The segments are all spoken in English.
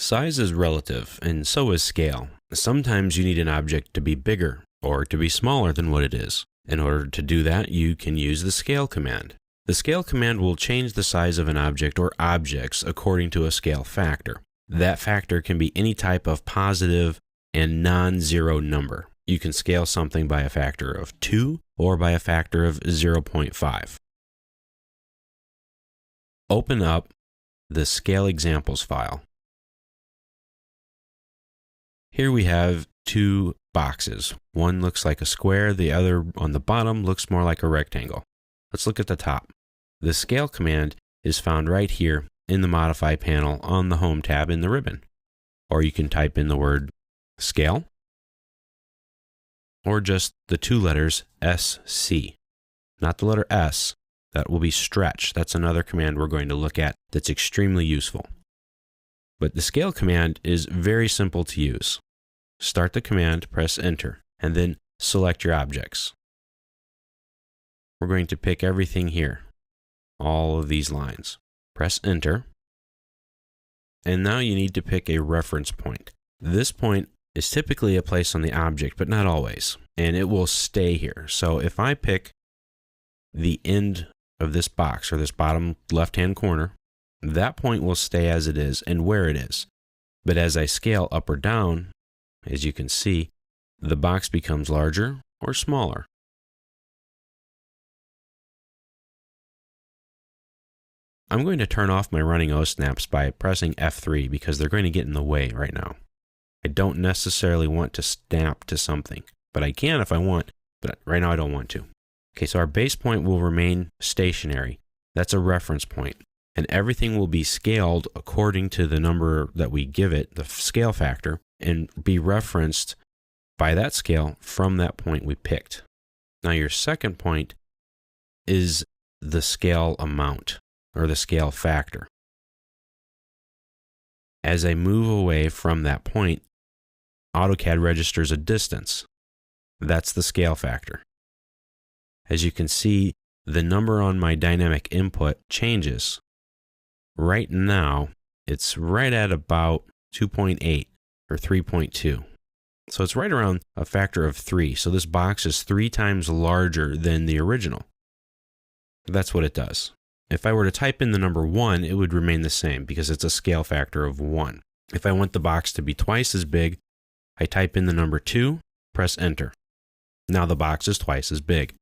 Size is relative, and so is scale. Sometimes you need an object to be bigger or to be smaller than what it is. In order to do that, you can use the scale command. The scale command will change the size of an object or objects according to a scale factor. That factor can be any type of positive and non-zero number. You can scale something by a factor of 2 or by a factor of 0.5. Open up the Scale Examples file. Here we have two boxes. One looks like a square, the other on the bottom looks more like a rectangle. Let's look at the top. The Scale command is found right here in the Modify panel on the Home tab in the ribbon. Or you can type in the word Scale, or just the two letters SC. Not the letter S, that will be Stretch. That's another command we're going to look at that's extremely useful. But the Scale command is very simple to use. Start the command, press Enter, and then select your objects. We're going to pick everything here, all of these lines. Press Enter, and now you need to pick a reference point. This point is typically a place on the object, but not always, and it will stay here. So if I pick the end of this box, or this bottom left-hand corner, that point will stay as it is and where it is. But as I scale up or down, as you can see, the box becomes larger or smaller. I'm going to turn off my running O-snaps by pressing F3 because they're going to get in the way right now. I don't necessarily want to snap to something, but I can if I want, but right now I don't want to. Okay, so our base point will remain stationary. That's a reference point. And everything will be scaled according to the number that we give it, the scale factor, and be referenced by that scale from that point we picked. Now your second point is the scale amount, or the scale factor. As I move away from that point, AutoCAD registers a distance. That's the scale factor. As you can see, the number on my dynamic input changes. Right now, it's right at about 2.8 or 3.2. So it's right around a factor of 3. So this box is 3 times larger than the original. That's what it does. If I were to type in the number 1, it would remain the same because it's a scale factor of 1. If I want the box to be twice as big, I type in the number 2, press Enter. Now the box is twice as big.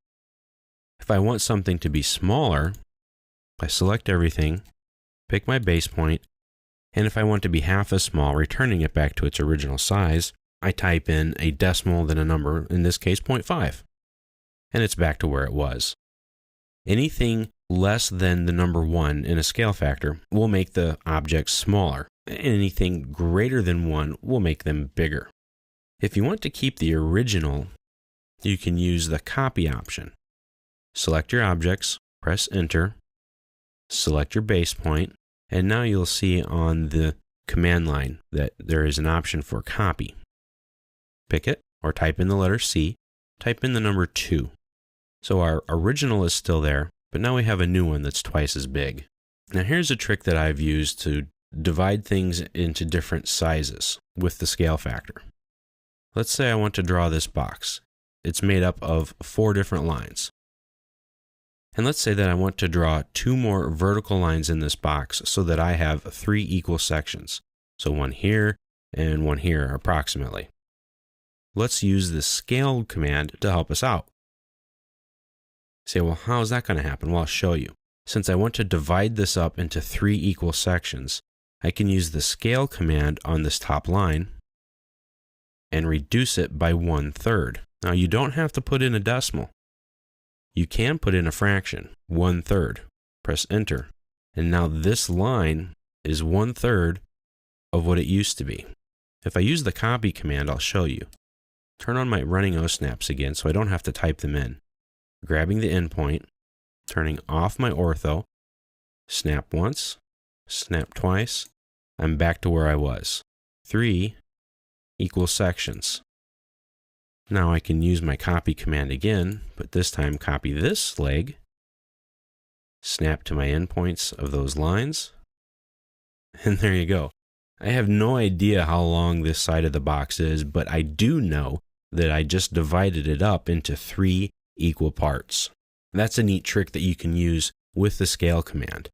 If I want something to be smaller, I select everything, pick my base point, and if I want to be half as small, returning it back to its original size, I type in a decimal, then a number, in this case 0.5, and it's back to where it was. Anything less than the number 1 in a scale factor will make the objects smaller. Anything greater than 1 will make them bigger. If you want to keep the original, you can use the Copy option. Select your objects, press Enter, select your base point, and now you'll see on the command line that there is an option for Copy. Pick it, or type in the letter C, type in the number 2. So our original is still there, but now we have a new one that's twice as big. Now here's a trick that I've used to divide things into different sizes with the scale factor. Let's say I want to draw this box. It's made up of 4 different lines. And let's say that I want to draw 2 more vertical lines in this box so that I have 3 equal sections. So one here and one here approximately. Let's use the Scale command to help us out. Say, well, how is that going to happen? Well, I'll show you. Since I want to divide this up into 3 equal sections, I can use the Scale command on this top line and reduce it by 1/3. Now, you don't have to put in a decimal. You can put in a fraction, 1/3. Press Enter. And now this line is 1/3 of what it used to be. If I use the Copy command, I'll show you. Turn on my running O-snaps again so I don't have to type them in. Grabbing the endpoint, turning off my ortho, snap once, snap twice, I'm back to where I was. 3 equal sections. Now I can use my Copy command again, but this time copy this leg, snap to my endpoints of those lines, and there you go. I have no idea how long this side of the box is, but I do know that I just divided it up into 3 equal parts. That's a neat trick that you can use with the scale command.